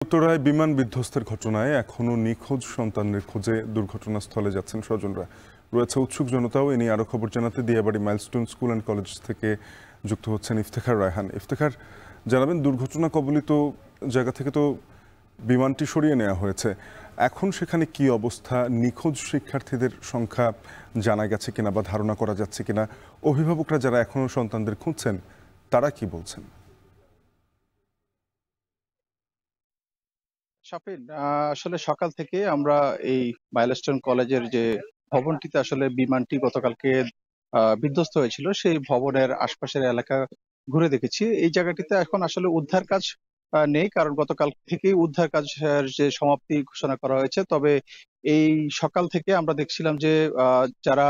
উত্তরায় বিমান বিধ্বস্তের ঘটনায় এখনো নিখোঁজ সন্তানের খোঁজে দুর্ঘটনাস্থলে যাচ্ছেন স্বজনরা। রয়েছে উৎসুক জনতাও। এ নিয়ে আরো খবর জানাতে Diabari milestone school and college থেকে যুক্ত হচ্ছেন ইফতেখার রায়হান। ইফতেখার, জানাবেন, দুর্ঘটনা কবলিত জায়গা থেকে তো বিমানটি সরিয়ে নেওয়া হয়েছে, এখন সেখানে কি অবস্থা? নিখোঁজ শিক্ষার্থীদের সংখ্যা জানা গেছে কিনা বা ধারণা করা যাচ্ছে কিনা? অভিভাবকরা যারা এখনো সন্তানদের খুঁজছেন তারা কি বলছেন? শাফিন, আসলে সকাল থেকে আমরা এই মাইলস্টোন কলেজের যে ভবনটিতে আসলে বিমানটি গতকালকে বিধ্বস্ত হয়েছিল সেই ভবনের আশপাশের এলাকা ঘুরে দেখেছি। এই জায়গাটিতে এখন আসলে উদ্ধার কাজ নেই, কারণ গতকাল থেকেই উদ্ধার কাজের যে সমাপ্তি ঘোষণা করা হয়েছে। তবে এই সকাল থেকে আমরা দেখছিলাম যে যারা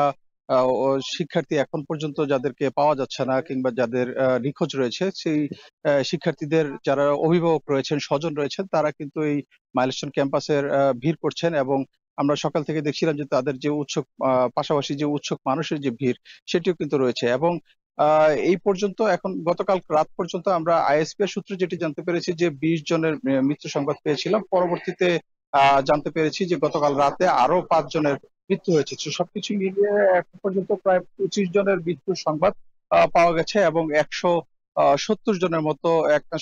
শিক্ষার্থী এখন পর্যন্ত যাদেরকে পাওয়া যাচ্ছে না কিংবা যাদের নিখোঁজ রয়েছে, সেই শিক্ষার্থীদের যারা অভিভাবক রয়েছেন, স্বজন রয়েছেন, তারা কিন্তু এই মাইলস্টোন ক্যাম্পাসের ভিড় করছেন। এবং আমরা সকাল থেকে দেখছিলাম যে তাদের যে উৎসুক পাশাপাশি যে উৎসুক মানুষের যে ভিড়, সেটিও কিন্তু রয়েছে। এবং এই পর্যন্ত এখন গতকাল রাত পর্যন্ত আমরা আইএসপি এর সূত্রে যেটি জানতে পেরেছি যে ২০ জনের মৃত্যু সংবাদ পেয়েছিলাম। পরবর্তীতে জানতে পেরেছি যে গতকাল রাতে আরো ৫ জনের মৃত্যু হয়েছে। তো সবকিছু মিলিয়ে এখন পর্যন্ত প্রায় ২৫ জনের মৃত্যুর সংবাদ পাওয়া গেছে এবং ১৭০ জনের মতো,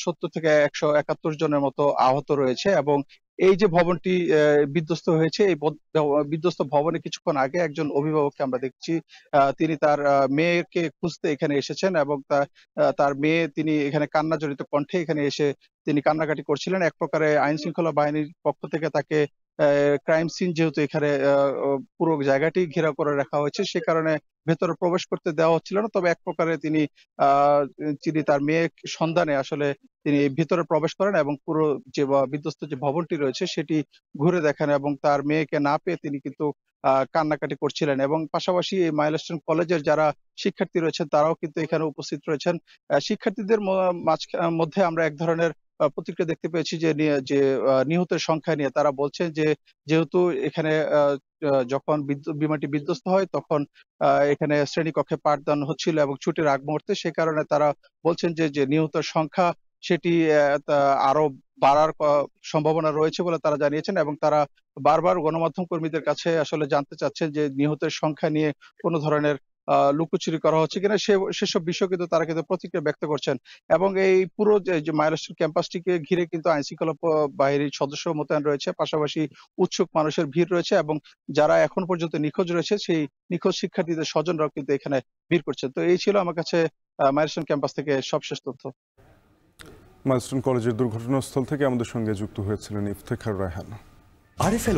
৭০ থেকে ১৭১ জনের মতো আহত রয়েছে। এবং এই যে ভবনটি বিধ্বস্ত হয়েছে, এই বিধ্বস্ত ভবনে কিছুক্ষণ আগে একজন অভিভাবককে আমরা দেখছি, তিনি তার মেয়েকে খুঁজতে এখানে এসেছেন এবং তার মেয়ে, তিনি এখানে কান্না জড়িত কণ্ঠে এখানে এসে তিনি কান্নাকাটি করছিলেন। এক প্রকারে আইন শৃঙ্খলা বাহিনীর পক্ষ থেকে তাকে ক্রাইম সিন, যেহেতু এখানে পুরো জায়গাটি ঘেরাও করে রাখা হয়েছে, সে কারণে ভেতরে প্রবেশ করতে দেওয়া হচ্ছিল না। তবে এক প্রকারে আহ তিনি তার মেয়ের সন্ধানে আসলে তিনি ভিতরে প্রবেশ করেন এবং পুরো যে বিধ্বস্ত যে ভবনটি রয়েছে সেটি ঘুরে দেখেন এবং তার মেয়েকে না পেয়ে তিনি কিন্তু কান্নাকাটি করছিলেন। এবং পাশাপাশি এই মাইলস্টোন কলেজের যারা শিক্ষার্থী রয়েছেন তারাও কিন্তু এখানে উপস্থিত রয়েছেন। শিক্ষার্থীদের মধ্যে আমরা এক ধরনের প্রতিক্রিয়া দেখতে পেয়েছি যে নিহতের সংখ্যা নিয়ে তারা বলছেন যে যেহেতু এখানে যখন বিমানটি বিধ্বস্ত হয় তখন এখানে শ্রেণীকক্ষে পাঠদান হচ্ছিল এবং ছুটির আগ মুহূর্তে, সে কারণে তারা বলছেন যে নিহতের সংখ্যা সেটি আরো বাড়ার সম্ভাবনা রয়েছে বলে তারা জানিয়েছেন। এবং তারা বারবার গণমাধ্যম কর্মীদের কাছে আসলে জানতে চাচ্ছেন যে নিহতের সংখ্যা নিয়ে কোনো ধরনের লুকোচুরি করা হচ্ছে কিনা, সেসব বিষয় কিন্তু তারা কিন্তু প্রতিক্রিয়া ব্যক্ত করছেন। এবং এই পুরো যে মাইলস্টোন ক্যাম্পাসটিকে ঘিরে কিন্তু আইন শৃঙ্খলা বাহিনীর সদস্য মোতায়েন রয়েছে, পাশাপাশি উৎসুক মানুষের ভিড় রয়েছে এবং যারা এখন পর্যন্ত নিখোঁজ রয়েছে সেই নিখোঁজ শিক্ষার্থীদের স্বজনরাও কিন্তু এখানে ভিড় করছে। তো এই ছিল আমার কাছে মাইলস্টোন ক্যাম্পাস থেকে সবশেষ তথ্য। মাইলস্টোন কলেজের দুর্ঘটনাস্থল থেকে আমাদের সঙ্গে যুক্ত হয়েছিলেন ইফতেখার রায়হান। আরএফএল